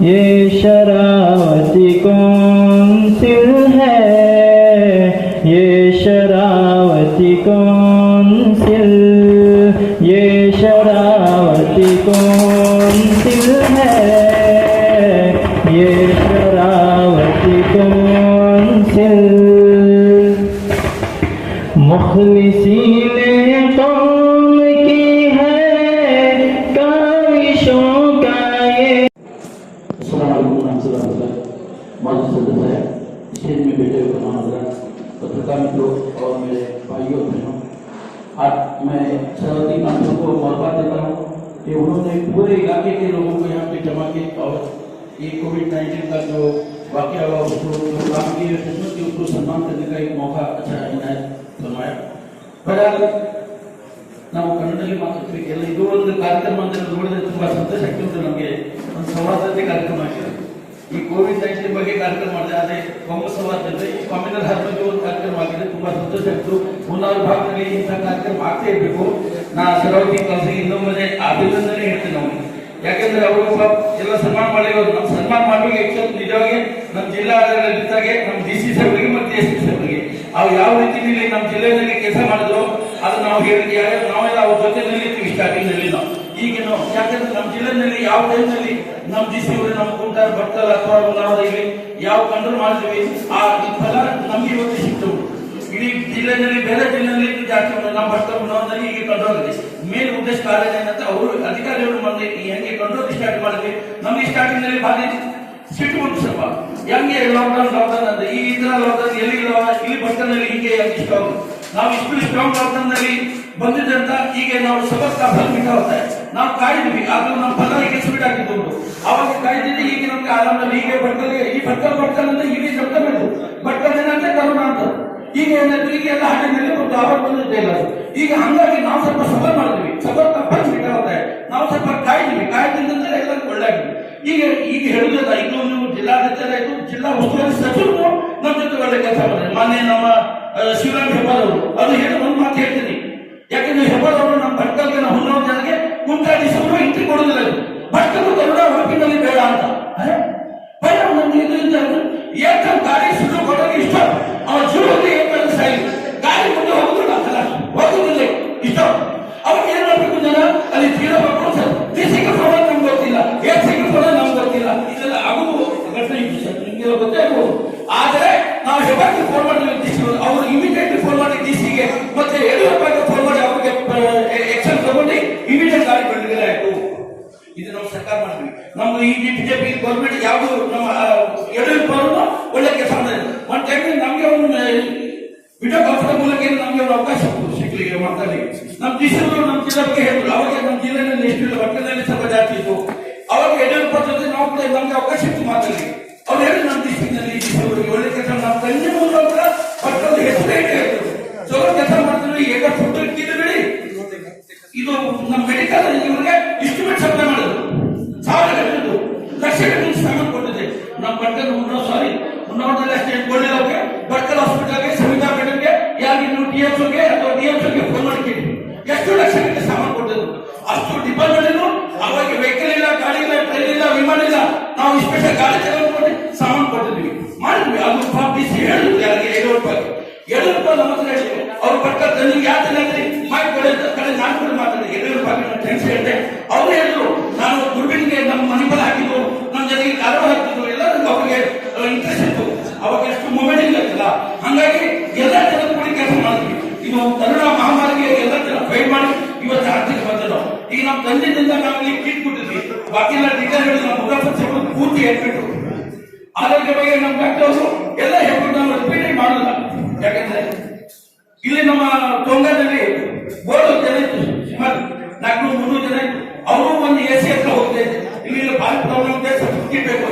ये शरावती कौन सिल है, ये शरावती कौन सिल, ये शरावती कौन सिल है, ये शरावती कौन सिल। मुखलिसीने कौम की है काविशों का ये। माजी सदस्य है स्टेज में बैठे हुए तमाम पत्रकार मित्रों और मेरे भाइयों बहनों, आज मैं सरहदी कांतों को मौका देता हूँ कि उन्होंने पूरे इलाके के लोगों को यहाँ पे जमा के और ये कोविड-19 का जो वाकया हुआ उसको जो काम किए खिदमत की उसको सम्मान करने का एक मौका अच्छा इनायत फरमाया। बहरहाल ನಾವು ಕನ್ನಡದಲ್ಲಿ ಮಾತಾಡ್ತಿರ್ಲಿಲ್ಲ, ಇದು ಒಂದು ಕಾರ್ಯಕ್ರಮ ಅಂತ ನೋಡಿದ್ರೆ ತುಂಬಾ ಸಂತೋಷ ಆಗ್ತಿತ್ತು ನಮಗೆ. ಒಂದು ಸಂವಾದದ ಕಾರ್ಯಕ್ರಮ ಆಗಿದೆ. ಈ ಕೋವಿಡ್-19 ಬಗ್ಗೆ ಕಾರ್ಯಕ್ರಮ ಮಾಡಿದೆ, ಅದೇ ಕಾಂಗ್ರೆಸ್ ಸಂವಾದದಲ್ಲಿ ಕಾಮಿನಲ್ ಹರ್ ಬಗ್ಗೆ ಒಂದು ಕಾರ್ಯಕ್ರಮ ಆಗಿದೆ, ತುಂಬಾ ಸಂತೋಷ ಆಗ್ತು. ಮುಂದಿನ ಭಾಗದಲ್ಲಿ ಇಂಥ ಕಾರ್ಯಕ್ರಮ ಆಗ್ತಾ ಇರಬೇಕು. ನಾ ಸರೌತಿ ಕಲ್ಸಿಗೆ ಇನ್ನೊಮ್ಮೆ ಅಭಿನಂದನೆ ಹೇಳ್ತೀನಿ ನಾವು, ಯಾಕೆಂದ್ರೆ ಅವರು ಎಲ್ಲ ಸನ್ಮಾನ ಮಾಡಿರೋದು. ನಮ್ಮ ಸನ್ಮಾನ ಮಾಡುವಾಗ ಎಕ್ಸೆಪ್ಟ್ ನಿಜವಾಗಿ ನಮ್ಮ ಜಿಲ್ಲಾ ಆಡಳಿತಕ್ಕೆ, ನಮ್ಮ ಡಿಸಿ ಸಾಹೇಬರಿಗೆ ಮತ್ತು ಎಸ್ ಪಿ ಸಾಹೇಬರಿಗೆ ಅವ್ರು ಯಾವ ರೀತಿಯಲ್ಲಿ ನಮ್ಮ ಜಿಲ್ಲೆಯಲ್ಲಿ ಕೆಲಸ ಮಾಡಿದ್ರು ಅದು ನಾವು ಹೇಳಿದ್ವಿ. ನಾವೆಲ್ಲ ಅವ್ರ ಜೊತೆಯಲ್ಲಿ ಸ್ಟಾರ್ಟಿಂಗ್ ನಲ್ಲಿ ನಾವು ಈಗೇನು, ಯಾಕಂದ್ರೆ ನಮ್ಮ ಜಿಲ್ಲೆನಲ್ಲಿ ಯಾವ ಟೈಮ್ನಲ್ಲಿ ನಮ್ಮ ಡಿಸಿ ಅವರು ನಮ್ಮ ಕುಂಟಾರ್ ಭಕ್ತಲ್ ಅಥವಾ ನಾವು ಇಲ್ಲಿ ಯಾವ ಕಂಟ್ರೋಲ್ ಮಾಡಿದ್ವಿ ಆ ಫಲ ನಮ್ಗೆ ಇವತ್ತು ಸಿಕ್ತು. ಇಡೀ ಜಿಲ್ಲೆಯಲ್ಲಿ ಬೇರೆ ಜಿಲ್ಲೆಯಲ್ಲಿ ಜಾಸ್ತಿ ನಮ್ಮ ಭಕ್ತರು ನಾವು ಈಗ ಕಂಟ್ರೋಲ್ ಇದೆ. ಮೇನ್ ಉದ್ದೇಶ ಕಾರ್ಯ ಏನಂತ ಅವರು ಅಧಿಕಾರಿಗಳು ಬಂದು ಹೆಂಗೆ ಕಂಟ್ರೋಲ್ ಸ್ಟಾರ್ಟ್ ಮಾಡಿದ್ವಿ. ನಮ್ಗೆ ಸ್ಟಾರ್ಟಿಂಗ್ ನಲ್ಲಿ ಭಾರಿ ಸಿಟ್ಟು ಬಂತು ಸ್ವಲ್ಪ, ಹೆಂಗೆ ಲಾಕ್ಡೌನ್ ಅಂತ. ಈ ತರ ಲಾಕ್ಡೌನ್ ಎಲ್ಲಿ ಇಲ್ಲಿ ಭಕ್ತನಲ್ಲಿ ಹೀಗೆ ಇಷ್ಟ ನಾವು ಇಷ್ಟು ಸ್ಟ್ರಾಂಗ್ ಲಾಕ್ಡೌನ್ ನಲ್ಲಿ ಬಂದಿದೆ ಅಂತ ಈಗ ನಾವು ಸಬತ್ ಬಿಟ್ಟು ಹೋಗ್ತಾರೆ. ನಾವು ಕಾಯ್ದಿವಿ, ಅದು ನಮ್ಮ ಫಲ ಈಗ ಸ್ವೀಟ್ ಆಗಿದ್ದು ಅವಾಗ ಕಾಯ್ದಿದ್ದೆ. ಈಗ ನಮ್ಗೆ ಆರಾಮಲ್ಲಿ ಈಗ ಭಕ್ತರಿಗೆ ಈ ಭಕ್ತಲ್ ಅಂದ್ರೆ ಇಡೀ ಸಪ್ತಬೇಕು ಭಕ್ತಲ್ ಏನಂದ್ರೆ ಕರೋನಾ ಅಂತ ಈಗ ಏನಾದ್ರು ಈಗ ಎಲ್ಲ ಹಾಡಿನಲ್ಲಿ ಒಂದು ಆವಾಗ ಬಂದಿದ್ದೆ ಇಲ್ಲ. ಈಗ ಹಂಗಾಗಿ ನಾವು ಸ್ವಲ್ಪ ಸಫರ್ ಮಾಡಿದ್ವಿ, ಸಫರ್ ಬಿಟ್ಟು ಹೋಗ್ತಾರೆ. ನಾವು ಸ್ವಲ್ಪ ಕಾಯ್ದಿದ್ರೆ ಎಲ್ಲ ಒಳ್ಳೆ. ಈಗ ಹೇಳುದಿಲ್ಲ, ಇನ್ನೊಂದು ಜಿಲ್ಲಾಧಿಕಾರಿ ಆಯ್ತು, ಜಿಲ್ಲಾ ಉಸ್ತುವಾರಿ ಸಚಿವರು ನಮ್ಮ ಜೊತೆ ಒಳ್ಳೆ ಕೆಲಸ ಮಾಡಿದ್ರೆ. ಮಾನ್ಯ ನಮ್ಮ ಶಿವರಾಮ್ ಹೆಬ್ಬಾರ್ ಅವರು ಅದು ಹೇಳಿ ಒಂದು ಮಾತು ಹೇಳ್ತೀನಿ, ಯಾಕಂದ್ರೆ ಹೆಬ್ಬಾರ್ ಅವರು ನಮ್ಮ ಭಟ್ಕಲ್ಗೆ ನಾವು ಹೊನ್ನೋ ಜನರಿಗೆ ಕುಂಟಾಡಿಸೋರು ಇಂಟ್ರಿ ಕೊಡುದಿಲ್ಲ. ಭಟ್ಕಲು ಕನ್ನಡ ಉಡುಪಿನಲ್ಲಿ ಬೇಡ ಅಂತ ಬೇಡ ನಮ್ಗೆ ಯಾಕಂದ್ರೆ ಗಾಡಿ ಸುಳ್ಳು ಕೊಡೋದು ಇಷ್ಟ, ಅವನ ಜೀವನದಲ್ಲಿ ಏನ್ ಸಾಯಿ ಗಾಡಿ ಮುಂದೆ ಹೋಗುದಿಲ್ಲ ಹೋಗುದಿಲ್ಲ ಇಷ್ಟ. ಅವ್ರಿಗೆ ಏನ್ ಮಾಡ್ಬೇಕು ಜನ ಅಲ್ಲಿ ತೀರ ಬರ್ಕೊಂಡು ಸರ್ ದೇಶಕ್ಕೆ ಫೋನ್ ನಮ್ಗೆ ಗೊತ್ತಿಲ್ಲ, ಏಸಿಗೆ ಫೋನ್ ನಮ್ಗೆ ಗೊತ್ತಿಲ್ಲ, ಇದೆಲ್ಲ ಆಗುದು ನಿಮ್ಗೆ ಗೊತ್ತೇ ಆಗ್ಬೋದು. ಆದರೆ ನಾವು ಹೆಬ್ಬಾರ್ಗೆ ಫೋನ್ ಮಾಡಿದ್ವಿ ಡಿಸಿಗೆ, ಅವರು ಇಮಿಡಿಯೇಟ್ ಫೋನ್ ಮಾಡಿ ಡಿಸಿಗೆ ಮತ್ತೆ ಯಡಿಯೂರಪ್ಪಗೆ ಫೋನ್ ಮಾಡಿ ಅವ್ರಿಗೆ ಎಕ್ಷನ್ ತಗೊಂಡು ಇಮಿಡಿಯೇಟ್ ಗಾಡಿ ಬಿಡುಗಡೆ ಆಯ್ತು. ಇದು ನಾವು ಸರ್ಕಾರ ಮಾಡಿದ್ವಿ. ನಮ್ದು ಈ ಬಿಜೆಪಿ ಗೌರ್ಮೆಂಟ್ ಯಾವುದು ನಮ್ಮ ಯಡಿಯೂರಪ್ಪ ಅವರು ಒಳ್ಳೆ ಕೆಲಸ ಮಾಡಿದ್ರು. ಒಂದು ಟೈಮ್ ನಮ್ಗೆ ಒಂದು ವಿಡಿಯೋ ಕಾನ್ಫರೆನ್ಸ್ ಮೂಲಕ ನಮ್ಗೆ ಒಂದು ಅವಕಾಶ ಸಿಗ್ಲಿಕ್ಕೆ ಮಾತಾಡಿ ನಮ್ಮ ಡಿಸಿಗಳು ನಮ್ಮ ಜಿಲ್ಲೆ ಬಗ್ಗೆ ಹೇಳಿದ್ರು. ಅವಾಗ ನಮ್ಮ ಜಿಲ್ಲೆಯಲ್ಲಿ ಎಷ್ಟು ಭಕ್ತದಲ್ಲಿ ಸ್ವಲ್ಪ ಜಾಸ್ತಿ ಇತ್ತು. ಅವಾಗ ಯಡಿಯೂರಪ್ಪ ಜೊತೆ ನಾವು ಕೂಡ ನಮ್ಗೆ ಅವಕಾಶ ಇತ್ತು ಮಾತಾಡಿ. ಅವ್ರು ಹೇಳಿ ನಮ್ಮ ಡಿಸ್ಟಿಕ್ನಲ್ಲಿ ಡಿಸಿಗಳಿಗೆ ಒಳ್ಳೆ ಕೆಲಸ ನಾವು ಕಣ್ಣು ಮೂಲಕ ಭಕ್ತದ ಹೆಸರೇ ಹೇಳ್ತೇವೆ, ಚಲೋ ಕೆಲಸ ಮಾಡ್ತೀವಿ. ಈಗ ಫುಡ್ ಇಟ್ಟಿದ್ದೀವಿ, ಇದು ನಮ್ಮ ಮೆಡಿಕಲ್ ಇವರಿಗೆ ಇನ್ಸ್ಟ್ರೂಮೆಂಟ್ ಸಪ್ಲೈ ಮಾಡಿದ್ರು, 1000 ಗಂಟೆದು ಲಕ್ಷ ಗಂಟೆ ಸಾಮಾನು ಕೊಟ್ಟಿದೆ. ನಮ್ಮ ಭಟ್ಕಲ್ ಉನ್ನೋದಲ್ಲಿ ಅಷ್ಟೇ ಕೊಡಲಿಲ್ಲ. ಅವ್ರಿಗೆ ಭಟ್ಕಲ್ ಹಾಸ್ಪಿಟಲ್ಗೆ, ಸವಿತಾ ಮೇಡಮ್ಗೆ, ಯಾರಿಗೂ ಟಿಎಫ್ಗೆ ಅಥವಾ ಡಿಎಫ್ಗೆ ಫೋನ್ ಮಾಡಿ ಎಷ್ಟು ಲಕ್ಷ ಗಂಟೆ ಸಾಮಾನು ಕೊಟ್ಟಿದ್ರು. ಅಷ್ಟು ಡಿಪಾರ್ಟ್ಮೆಂಟ್ ಅವಾಗ ವೆಹಿಕಲ್ ಇಲ್ಲ, ಗಾಡಿ ಇಲ್ಲ, ಟ್ರೈನ್ ಇಲ್ಲ, ವಿಮಾನ ಇಲ್ಲ, ನಾವು ಸ್ಪೆಷಲ್ ಗಾಡಿ ತಗೊಂಡು ಸಾಮಾನು ಕೊಟ್ಟಿದ್ವಿ ಮಾಡಿದ್ವಿ. ಅದು ಡಿಸಿ ಹೇಳಿದ್ರು ಯಾರಿಗೆ ಯಡಿಯೂರಪ್ಪ ನಮ್ಮ ಹತ್ರ ಹೇಳಿದ್ರು. ಅವ್ರು ಭಟ್ಕಲ್ ನಿಮ್ಗೆ ಯಾವ್ದು ಮಾಹಿತಿ ಕೊಡಿ ಅಂತ ಕಡೆ ನಾನು ಕೂಡ ಮಾತಾಡಿದೆ. ಯಡಿಯೂರಪ್ಪ ಥ್ಯಾಂಕ್ಸ್ ಹೇಳಿದೆ. ಅವ್ರು ಹೇಳಿದ್ರು ನಾನು ದುರ್ಬಿನ್ಗೆ ನಮ್ಮ ಮಣಿಪಾಲ ಹಾಕಿದ್ರು, ನಮ್ಮ ಜೊತೆಗೆ ಕಾರವಾರ ಹಾಕಿದ್ರು, ಎಲ್ಲ ಅವ್ರಿಗೆ ಇಂಟ್ರೆಸ್ಟ್ ಇತ್ತು. ಅವಾಗ ಎಷ್ಟು ಮೂಮೆಂಟ್ ಇಲ್ಲ, ಹಂಗಾಗಿ ಎಲ್ಲ ಜನ ಕೂಡಿ ಕೆಲಸ ಮಾಡಿದ್ವಿ. ಇದು ಕರೋನಾ ಮಹಾಮಾರಿಗೆ ಎಲ್ಲ ಜನ ಫೈಟ್ ಮಾಡಿ ಇವತ್ತು ಆರ್ಥಿಕ ಬಂದ ನಾವು. ಈಗ ನಮ್ಮ ತಂದೆಯಿಂದ ನಾವು ಇಲ್ಲಿ ಕಿಟ್ ಕೊಟ್ಟಿದ್ವಿ, ಬಾಕಿ ಎಲ್ಲ ಅಧಿಕಾರಿಗಳು ನಮ್ಮ ಮುಖಾಫರ್ ಪೂರ್ತಿ ಹೇಳ್ಬಿಟ್ಟು ಆರೋಗ್ಯ ಬಗ್ಗೆ ನಮ್ಮ ಡಾಕ್ಟರ್ಸ್ ಎಲ್ಲ ಹೇಳ್ಬಿಟ್ಟು ನಾವು ರಿಪೀಟ್ ಮಾಡೋಲ್ಲ. ಯಾಕಂದ್ರೆ ಇಲ್ಲಿ ನಮ್ಮ ಟೊಂಗದಲ್ಲಿ ಬೋರ್ಡ್ ಜನ ಇತ್ತು, ಸುಮಾರು 400-300 ಜನ ಇತ್ತು. ಅವರು ಒಂದು ಎ ಸಿ ಹತ್ರ ಹೋಗ್ತಾ ಇದ್ರು. ಇಲ್ಲಿ ಭಾರಿ ಪ್ರಾಬ್ಲಮ್ ಇದೆ, ಸರ್ಟಿಫಿಕೇಟ್ ಬೇಕು.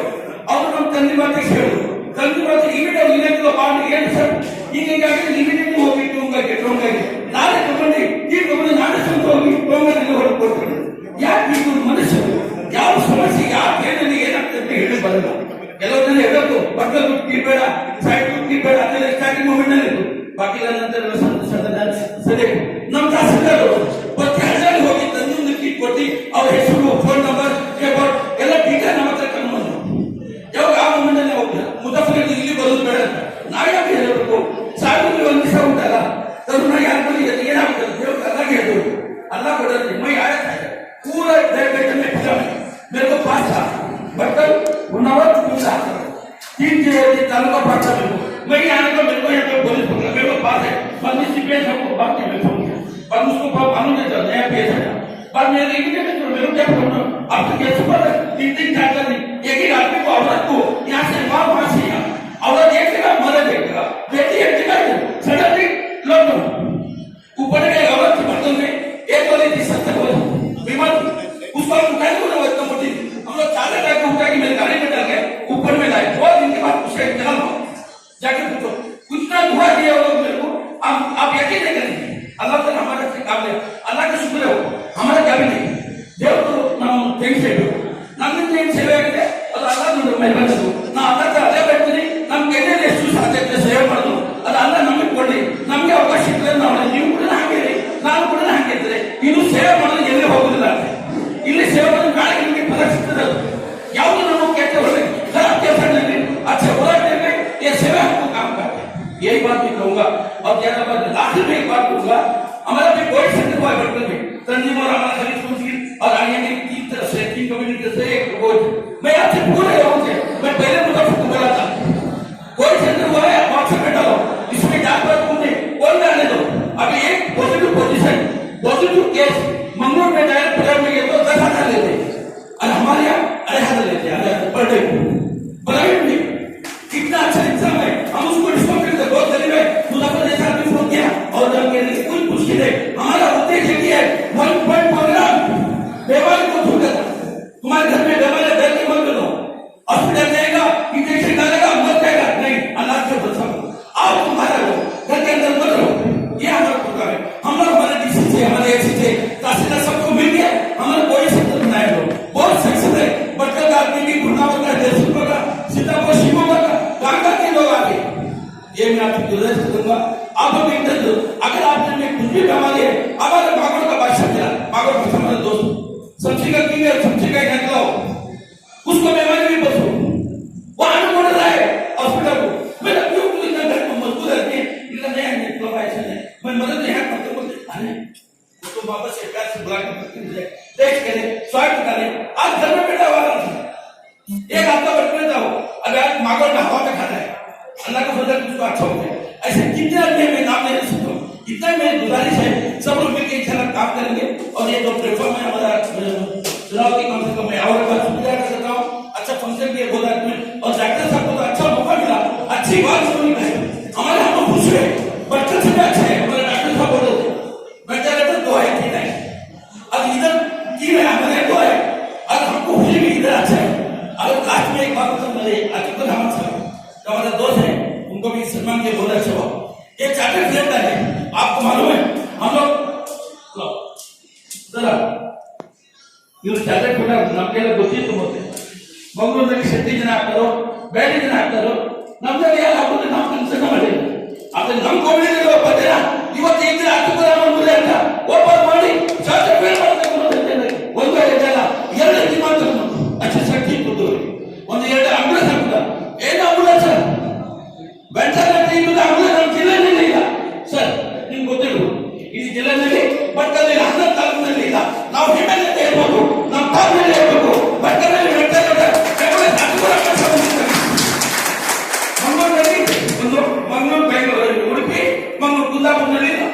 ಅವರು ನಮ್ಮ ತಂದೆ ಮಾತಿಗೆ ಹೇಳಿದ್ರು, ತಂದೆ ಮಾತಿಗೆ ಇಮಿಡಿಯೇಟ್ ಇಲೆಕ್ಟ್ರಿಕ್ ಬಾಂಡ್ ಏನು ಸರ್ ಹೀಗಾಗಿ ಇಮಿಡಿಯೇಟ್ ಹೋಗಿ ಟೊಂಗಾಗಿ ನಾಳೆ ತಗೊಂಡು ಈಗ ತಗೊಂಡು ನಾಳೆ ಸ್ವಂತ ಹೋಗಿ ಟೊಂಗದಲ್ಲಿ ಹೊರಗೆ ಕೊಡ್ತಾರೆ. ಯಾಕೆ ಇದು ಮನುಷ್ಯರು ಯಾವ ಸಮಸ್ಯೆ ಯಾವ ಏನಲ್ಲಿ ಏನಾಗ್ತದೆ ಅಂತ ಹೇಳಿ ಬರಲ್ಲ. ಕೆಲವು ಜನ ಹೇಳೋದು ಭಟ್ಕಲ್ ಬೇಡ, ಸೈಡ್ ಬೇಡ, ಅದೆಲ್ಲ ಸ್ಟಾರ್ಟಿಂಗ್ ಮೂಮೆಂಟ್ ನಲ್ಲಿ ಇತ್ತು. ಬಾಕಿ ನಂತರ ಸರಿ ನಮ್ಮ ತಹಸೀಲ್ದಾರ್ ಹೋಗಿ ತಂದು ಕಿಟ್ ಕೊಟ್ಟು ಅವ್ರ ಹೆಸರು, ಫೋನ್ ನಂಬರ್, ಎಲ್ಲ ಡೀಟೇಲ್ ನಮ್ಮ ಹತ್ರ 3 तालुका पार्टा मेरे को, मैं आने को मेरे को यहाँ पे पुलिस पकड़ा, मेरे को पास है, पर मैं सीपीएस हमको बात नहीं मैं फोन किया, पर उसको मालूम नहीं था नया पेश है, पर मेरे लिए मेरे को क्या बोलना, अब तो कैसे पता 3 चार एक ही आदमी को औरत को यहाँ से वहाँ से यहाँ, औरत एक जगह मर्द एक जगह, बेटी एक जगह, सडनली लॉकडाउन, ऊपर के औरत के बर्तन में एक वाली थी 70 वाली बीमार, उसको हम उठाए को ना इतना मोटी, हम लोग 4 टाइप को उठा के मेरे गाड़ी में डाल के ऊपर में लाए, 2 दिन के बाद उसका इंतकाल हुआ, जाके पूछो, कितना धुआं दिया वो लोग मेरे को, आप यकीन नहीं करेंगे, अल्लाह तो हमारे से काम लिया, अल्लाह का शुक्र है हमारा क्या भी नहीं, देव तो ನಾವು ಥ್ಯಾಂಕ್ಸ್ ಹೇಳಬೇಕು ನಮ್ಮಿಂದ ಏನು ಸೇವೆ ಆಗಿದೆ ಅದು ಅಲ್ಲ ನೋಡಿ ಮೈಬಾರದು ನಾ ಅಲ್ಲದ ಅದೇ ಬರ್ತೀನಿ ನಮ್ಮ ಕೈಯಲ್ಲಿ ಎಷ್ಟು ಸಾಧ್ಯತೆ ಸೇವೆ ಮಾಡೋದು ಅದು ಅಲ್ಲ ನಮಗೆ ಕೊಡಲಿ ನಮಗೆ ಅವಕಾಶ ಇದ್ರೆ ನಾವು ನೀವು ಕೂಡ ಹಾಗೆ ನಾನು ಕೂಡ ಹಾಗೆ ಇದ್ರೆ ಇನ್ನು ಸೇವೆ ಮಾಡೋದು ಎಲ್ಲಿ ಹೋಗುದಿಲ್ಲ ಇಲ್ಲಿ ಸೇವೆ ಮಾಡೋದು ನಾಳೆ ನಿಮಗೆ ಫಲ ಸಿಗ್ತದೆ ಯಾವುದು ನಮ್ಮ ಕೆಟ್ಟ ಒಳ್ಳೆ खराब ಕೆಲಸ नहीं अच्छा बुरा करके ये सेवा हमको काम करते यही बात मैं कहूंगा और ज्यादा बात आखिर में एक बात कहूंगा हमारा भी कोई संकट हुआ बर्तन में तंजीम और हमारा खरीद कुंजी और आगे की 3 तरफ से 3 कम्युनिटी से एक बोझ मैं आपसे पूरे गाँव से मैं पहले मुताबिक बोला था कोई सेंटर हुआ है आप से बैठा लो इसमें जाकर तुमने कौन जाने दो अभी एक positive position positive case Mangalore में जाए प्रयाग में तो 10,000 लेते और हमारे यहाँ 2,500 लेते हैं पर डे बराबर में कितना अच्छा एग्जाम है हम उसको रिस्पॉन्ड करते बहुत गरीब है मुजफ्फर जैसा आदमी फोन किया और जब मेरे कुछ मुश्किल है हमारा उद्देश्य क्या है 1 प्रोग्राम बीमारी को दूर करना तुम्हारे घर में बीमारी दर्द की मत करो हॉस्पिटल जाएगा इंजेक्शन डालेगा मत जाएगा नहीं अल्लाह से बचाओ आप तुम्हारा हो घर के अंदर मत रहो ये हमारा प्रोग्राम है हम लोग हमारे डीसी से हमारे एसी से तहसीलदार सबको मिल गया हमारा कोई सेंटर बनाए लोग बहुत सक्सेस है बटकर का आदमी की गुरनावल का जयपुर का सीतापुर शिवमोगा का कांगा के लोग आ गए ये मैं आपको गुजारिश करूंगा आप लोग इंटरव्यू अगर आपने में कुछ भी बीमारी है हमारे बागड़ का बादशाह मिला बागड़ का हमारे दोस्त सब्जी का किंग है सब्जी का निकलाओ उसको बीमारी भी बचो वो आने बोल रहा है हॉस्पिटल को मेरा क्यों इतना घर में मजबूत है इतना नया निकला ऐसा नहीं मैं मदद यहाँ करते बोलते अरे उसको वापस से प्यार से बुला कर देख करें स्वागत करें आज घर में बैठा हुआ एक आपका बचपन जाओ अगर आप मागो में हवा में खाना है अल्लाह का फजल उसको अच्छा हो जाए ऐसे कितने आदमी मैं नाम ले सकता हूँ इतना मेरी गुजारिश है सब लोग मिलकर एक साथ काम करेंगे और ये जो प्लेटफॉर्म है हमारा चुनाव की कम से कम मैं और बात सुविधा कर सकता हूँ अच्छा फंक्शन भी बोला और डॉक्टर साहब को तो अच्छा मौका मिला अच्छी बात सुनी है हमारे हम लोग खुश हुए बच्चों से भी अच्छा है हमारे डॉक्टर साहब बोले थे बेटा बेटा दो है ठीक है अब इधर की है हमारे दो है अब हमको खुशी भी इधर अच्छा है अगर लास्ट में एक बात पसंद मिले अतिकुल अहमद साहब जो हमारा दोस्त है उनको भी सम्मान के बहुत अच्छा हुआ ये चार्टर फ्लेटर है आपको मालूम है हम लोग जरा ಇವರು ಚಾರ್ಟೆಡ್ ಫ್ಲೇಟರ್ ನಮಗೆಲ್ಲ ಗೊತ್ತಿತ್ತು ಮತ್ತೆ ಮಂಗಳೂರಿನಲ್ಲಿ 7 ಜನ ಆಗ್ತಾರೋ ಬೇರೆ ಜನ ಆಗ್ತಾರೋ ನಮ್ದಲ್ಲಿ ಯಾರು ಹಾಕೋದು ನಾವು ಕನ್ಸರ್ನ್ ಮಾಡಿಲ್ಲ ಆದ್ರೆ ನಮ್ಮ ಕೋವಿಡ್ ಒಬ್ಬ ಜನ ಇವತ್ತು ಇದ್ರೆ ಅತಿಕುಲ ಮುಂದೆ ಅಂತ ಒಬ್ಬ ಮಾಡಿ ಚಾರ್ಟೆಡ್ ಫ್ಲೇಟರ್ ಮಾಡಬೇಕು ಒಂದು ಜನ 2 ದಿಮಾಗ್ अच्छा शक्ति कुदूरी ಒಂದು 2 ಆಂಬುಲೆನ್ಸ್ ಹಾಕುತ್ತಾ ಏನು ಆಂಬುಲೆನ್ಸ್ ವೆಂಟಿಲೇಟರ್ ಇಲ್ಲದ ಆಂಬುಲೆನ್ಸ್ ನಮ್ಮ ಜಿಲ್ಲೆಯಲ್ಲಿ ಇಲ್ಲ ಸರ್ ನಿಮ್ಗೆ ಗೊತ್ತಿಲ್ಲ ಈ ಜಿಲ್ಲೆಯಲ್ಲಿ ಬಟ್ಕಲ್ಲಿ 10 ತಾಲೂಕಿನಲ್ಲಿ ಇಲ್ಲ ನಾವು ಹಿಮ್ಮೆಲೆ ಇರಬೇಕು ನಮ್ಮ ತಾಲೂಕಿನಲ್ಲಿ ಇರಬೇಕು ಬಟ್ಕಲ್ಲಿ ವೆಂಟಿಲೇಟರ್ ಕೇವಲ ಅನುಕೂಲ ಕೆಲಸ ಮಂಗಳೂರಲ್ಲಿ ಒಂದು ಮಂಗಳೂರು ಬೆಂಗಳೂರು ಉಡುಪಿ ಮಂಗಳೂರು ಕುಂದಾಪುರದಲ್ಲಿ ಇಲ್ಲ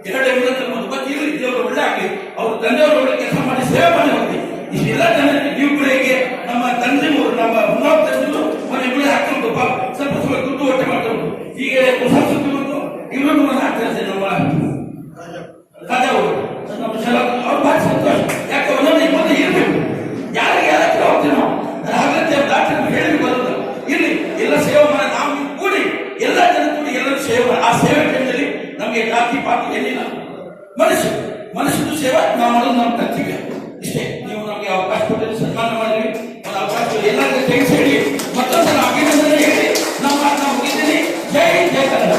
2 ಆಂಬುಲೆನ್ಸ್ ಒಂದು ಬತ್ತಿಯಲ್ಲಿ ದೇವರು ಒಳ್ಳೆ ಆಗಲಿ ಅವ್ರ ತಂದೆಯವರು ಒಳ್ಳೆ ಕೆಲಸ ಮಾಡಿ ಸೇವೆ ಮಾಡಿ ಹೋಗ್ಲಿ ಇಷ್ಟೆಲ್ಲ ಜನರಿಗೆ ನೀವು ಬೆಳೆಗೆ ನಮ್ಮ ತಂದೆಯವರು ನಮ್ಮ ಹುನ್ನಾವ್ ತಂದೆಯವರು ಮನೆ ಬೆಳೆ ಹಾಕೊಂಡು ಸ್ವಲ್ಪ ಸ್ವಲ್ಪ ದುಡ್ಡು ಒಟ್ಟೆ ಮಾಡ್ಕೊಂಡು ಈಗ ಹೊಸ ಸುದ್ದಿ ಬಂದು ಇನ್ನೊಂದು ಮನೆ ಹಾಕ್ತಾರೆ ನಮ್ಮ ರಾಜಾವರು ನಮ್ಮ ಶಲ ಅವ್ರು ಭಾಳ ಸಂತೋಷ ಯಾಕೆ ಒಂದೊಂದು 20 ಇರಬೇಕು ಯಾರಿಗೆ ಯಾರಕ್ಕೆ ಹೋಗ್ತೀವಿ ನಾವು ಹಾಗಂತೆ ಡಾಕ್ಟರ್ ಹೇಳಿ ಬರೋದು ಇಲ್ಲಿ ಎಲ್ಲ ಸೇವೆ ಮಾಡಿ ನಾವು ಕೂಡಿ ಎಲ್ಲ ಜನ ಕೂಡಿ ಎಲ್ಲರೂ ಸೇವೆ ಆ ಸೇವೆ ಟೈಮಲ್ಲಿ ನಮಗೆ ಜಾತಿ ಪಾತಿ ಏನಿಲ್ಲ ಮನುಷ್ಯನ ಸೇವೆ ನಾವು ಮಾಡೋದು ನಮ್ಮ ಕರ್ತವ್ಯ ಇಷ್ಟೇ ನೀವು ನಮಗೆ ಅವಕಾಶ ಕೊಟ್ಟು ಸನ್ಮಾನ ಮಾಡಿದ್ವಿ ಒಂದು ಅವಕಾಶ ಎಲ್ಲರಿಗೂ ಥ್ಯಾಂಕ್ಸ್ ಹೇಳಿ ಮತ್ತೊಂದು ಅಭಿನಂದನೆ ಹೇಳಿ ನಮ್ಮ ಮಾತನ್ನ ಮುಗಿದ್ದೀನಿ ಜೈ ಜೈ ಕನ್ನಡ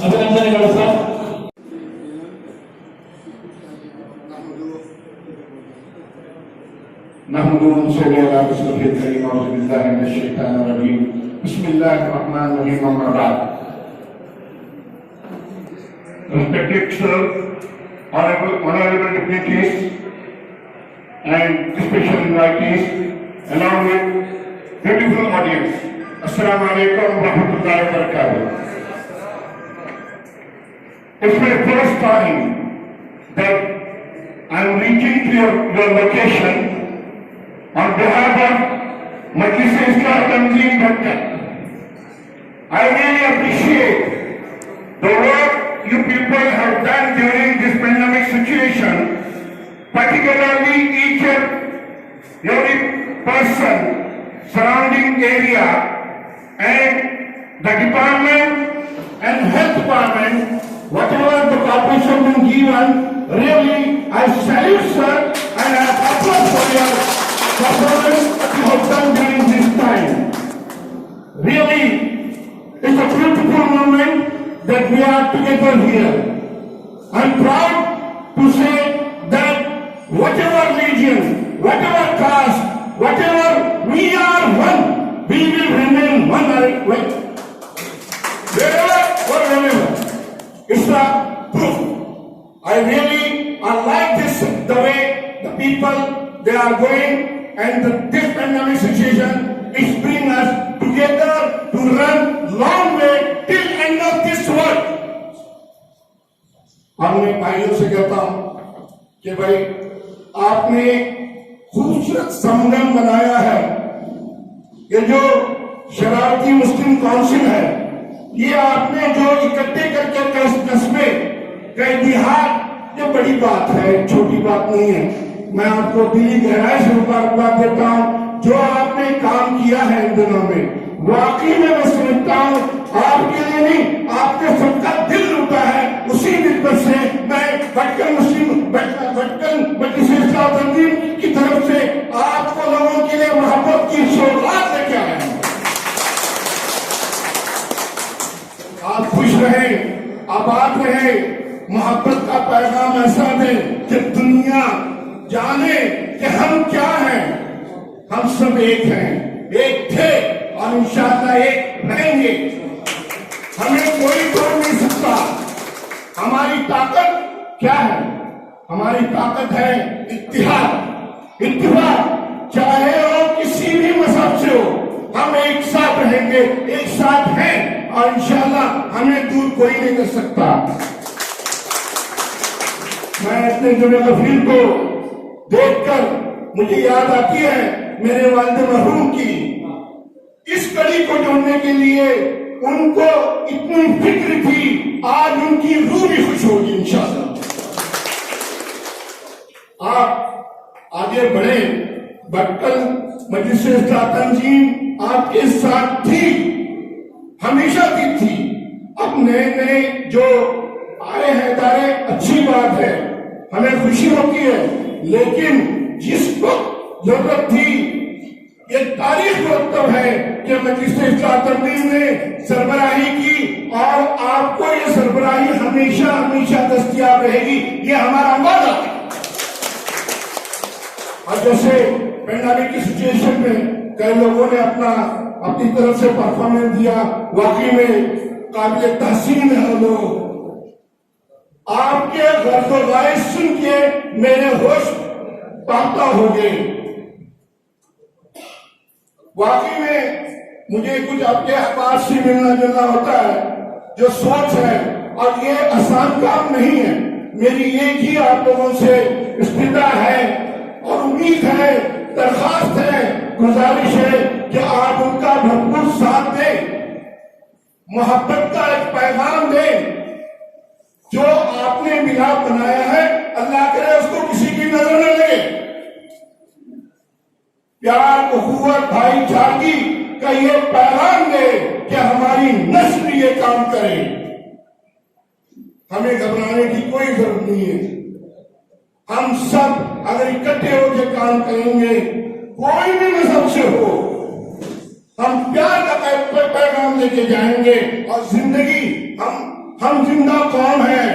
ಅಭಿನಂದನೆಗಳು sir نحمده ونصلي على رسوله الكريم أعوذ بالله من الشيطان الرجيم بسم الله الرحمن الرحيم أما بعد Respected sir, honorable deputies and special invitees, along with beautiful audience. Assalamu alaikum wa rahmatullahi wa barakatuh. It's my first time that I'm reaching to your location on behalf of Majlis-e-Islah Tanzim Bhakta. I really appreciate the work you people have done during this pandemic situation, particularly each and every person surrounding area and the department and health department, whatever the cooperation been given, really I salute sir and I applaud for your performance that you have done during this time. Really, it's a beautiful moment that we are together here. I'm proud to say that whatever religion, whatever caste, whatever, we are one. We will remain one. Wherever or whenever. It's a proof. I really like this, the way the people, they are going, and this pandemic situation is bringing us together to run long way till end of this world. हमने भाइयों से कहता हूं कि भाई आपने खूबसूरत संगम बनाया है। ये जो शरारती मुस्लिम काउंसिल है, ये आपने जो इकट्ठे करके कस्बे कई बिहार, ये बड़ी बात है, छोटी बात नहीं है। मैं आपको दिली गहराई से मुबारकबाद देता हूं जो आपने काम किया है इन दिनों में। वाकई में मैं समझता हूं आपके लिए नहीं, आपने सबका दिल लूटा है। उसी निस्बत से मैं भटकल मजलिस-ए-इस्लाह तंजीम की तरफ से आपको लोगों के लिए मोहब्बत की सौगात लेके आया हूं। आप खुश रहे, आबाद रहे, मोहब्बत का पैगाम ऐसा दे कि दुनिया जाने कि हम क्या हैं। हम सब एक हैं, एक थे और इंशाअल्लाह एक रहेंगे। हमें कोई तोड़ नहीं सकता। हमारी ताकत क्या है? हमारी ताकत है इत्तिहाद। इत्तिहाद चाहे वो किसी भी मजहब से हो, हम एक साथ रहेंगे, एक साथ हैं और इंशाअल्लाह हमें दूर कोई नहीं कर सकता। मैं अपने जुमे गफीर को देखकर मुझे याद आती है मेरे वालिद मरहूम की। इस कड़ी को जोड़ने के लिए उनको इतनी फिक्र थी, आज उनकी रूह भी खुश होगी इंशाअल्लाह। आप आगे बढ़े, भटकल मजलिस-ए-इस्लाह तंजीम आपके साथ थी, हमेशा की थी। अब नए नए जो आए हैं इदारे, अच्छी बात है, हमें खुशी होती है, लेकिन जिसको जरूरत थी, ये तारीख मतलब है कि मजलिस-ए-इस्लाह तंजीम ने सरबराही की और आपको ये सरबराही हमेशा हमेशा दस्तयाब रहेगी, ये हमारा वादा है। और जैसे पैंडेमिक की सिचुएशन में कई लोगों ने अपनी तरफ से परफॉर्मेंस दिया, वाकई में काबिल तहसीन है लोग। आपके गर्द-ओ-गाइस सुन के मेरे होश पाता हो गए। वाकई में मुझे कुछ आपके अहबाब से मिलना जुलना होता है, जो सोच है, और ये आसान काम नहीं है। मेरी एक ही आप लोगों से इस्तिदा है और उम्मीद है, दरखास्त है, गुजारिश है कि आप उनका भरपूर साथ दें, मोहब्बत का एक पैगाम दें। जो आपने मिलाप बनाया है, अल्लाह करे उसको किसी की नजर न लगे। प्यार, उखुवत, भाईचारगी का ये पैगाम दे कि हमारी नस्ल ये काम करे। हमें घबराने की कोई जरूरत नहीं है। हम सब अगर इकट्ठे होकर काम करेंगे, कोई भी मजहब से हो, हम प्यार का पैगाम लेके जाएंगे और जिंदगी हम जिंदा कौम है,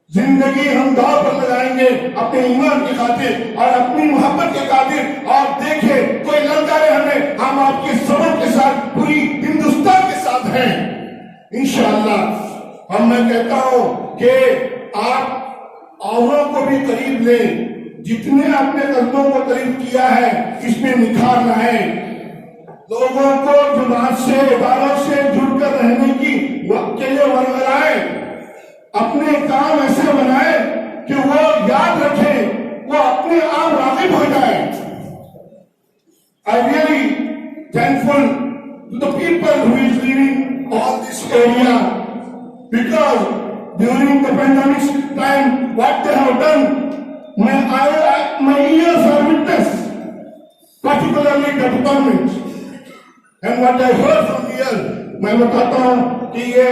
जिंदगी हम दाव पर लगाएंगे अपने ईमान की खातिर और अपनी मोहब्बत के खातिर। और देखे कोई ललकारे हमें, हम आपके सबक के साथ पूरी हिंदुस्तान के साथ हैं इंशाअल्लाह। मैं कहता हूं कि आप औरों को भी करीब लें, जितने आपने कदमों को करीब किया है इसमें निखार लाएं। लोगों को जमात से इदारों से जुड़कर रहने की वक्त के लिए वरवराए, अपने काम ऐसे बनाए कि वो याद रखे, वो अपने आप रागिब हो जाए। I really thankful to the people who is leading all this area, because during the pandemic time what they have done, my ears are witness, particularly the department, and what I heard from here, मैं बताता हूँ कि ये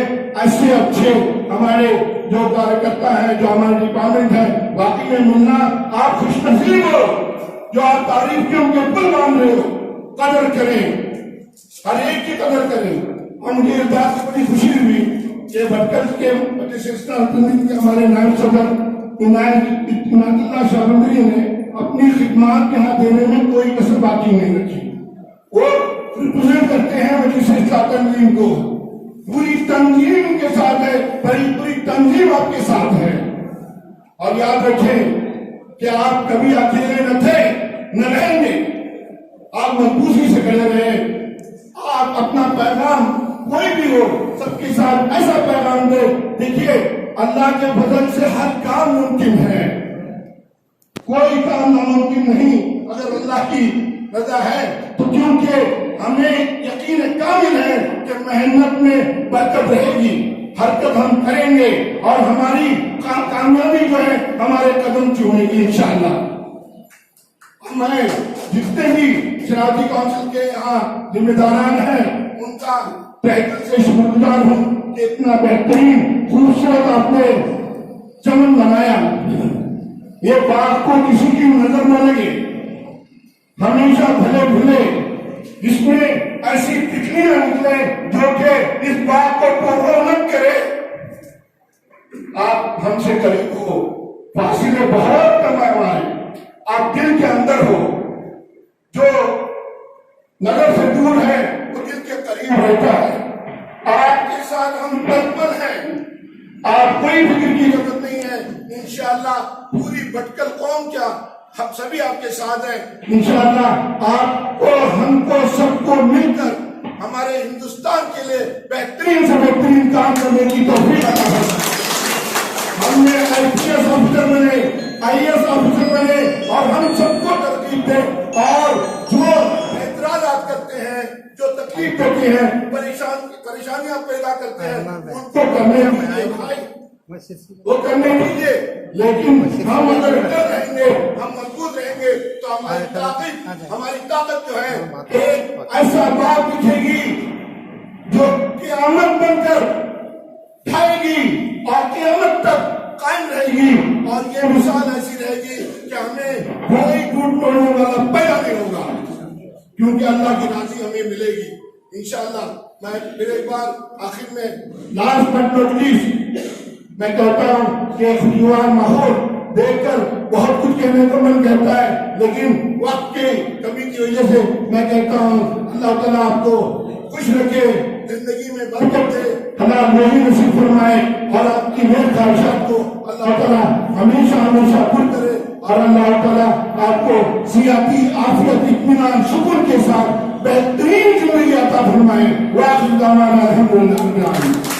ऐसे अच्छे हमारे जो कार्यकर्ता है, जो हमारे डिपार्टमेंट है, वाकई में मिलना आप खुशनसीब हो जो आप तारीफ के उनके पुल मान रहे हो। कदर करें, हर एक की कदर करें। और मुझे इस बात से बड़ी खुशी हुई कि भटकल के के हमारे नायब सदर इनायतुल्लाह शाहबंदरी ने अपनी खिदमत यहाँ देने में कोई कसर बाकी नहीं रखी। वो रिप्रेजेंट करते हैं मजलिस तंजीम को, पूरी तंजीम उनके साथ है, पूरी तंजीम आपके साथ है। और याद रखें कि आप कभी अकेले न थे, न रहेंगे, आप मजबूती से खड़े रहे। आप अपना पैगाम कोई भी हो सबके साथ ऐसा पैगाम दे। देखिए अल्लाह के फजल से हर काम मुमकिन है, कोई काम नामुमकिन नहीं अगर अल्लाह की रजा है तो। क्योंकि हमें यकीन कामिल है कि मेहनत में बरकत रहेगी, हरकत हम करेंगे और हमारी कामयाबी जो है हमारे कदम की होगी इंशाअल्लाह। मैं जितने भी शरारती काउंसिल के यहाँ जिम्मेदारान हैं उनका तहे से शुक्रगुजार हूँ कि इतना बेहतरीन खूबसूरत आपने चमन बनाया। ये बात को किसी की नजर न लगे, हमेशा भले भले जिसमें ऐसी तितलियां निकले जो कि इस बात को प्रोवोक करे। आप हमसे करीब हो, फासिले बहुत कम आए, आप दिल के अंदर हो, जो नजर से दूर है वो दिल के करीब रहता है। आपके साथ हम तत्पर हैं, आप कोई फिक्र की जरूरत नहीं है। इंशाअल्लाह पूरी भटकल कौम क्या हम सभी आपके साथ हैं। इंशाअल्लाह आपको हमको सबको मिलकर हमारे हिंदुस्तान के लिए बेहतरीन से बेहतरीन काम करने की तौफीक अता फरमाए। हमने IPS ऑफिसर बने, IAS ऑफिसर बने और हम सबको तरकीब दें। और जो एतराज़ात करते हैं, जो तकलीफ देते हैं, परेशानियां पैदा करते हैं, उनको करने दीजिए भाई, वो करने दीजिए। लेकिन हम अगर डर रहेंगे, हम मजबूत रहेंगे तो हमारी ताकत जो है एक ऐसा बात दिखेगी जो क़यामत बनकर खाएगी और क़यामत तक कायम रहेगी। और ये मिसाल ऐसी रहेगी कि हमें कोई टूट तोड़ने वाला पैदा नहीं होगा, क्योंकि अल्लाह की राज़ी हमें मिलेगी इंशाअल्लाह। मैं फिर एक बार आखिर में लास्ट बट नॉट लीस्ट मैं कहता हूँ कि खुशगवार माहौल देखकर बहुत कुछ कहने को मन कहता है, लेकिन वक्त की कमी की वजह से मैं कहता हूँ अल्लाह ताला आपको खुश रखे, जिंदगी में बरकत दे, हलाल रोजी नसीब फरमाए और आपकी नेक ख्वाहिशात को अल्लाह ताला हमेशा हमेशा पूरी करे। और अल्लाह ताला आपको सियाती आफियत इत्मीनान सुकून के साथ बेहतरीन जिंदगी अता फरमाए। वाखिर दावाना अल्हम्दुलिल्लाह।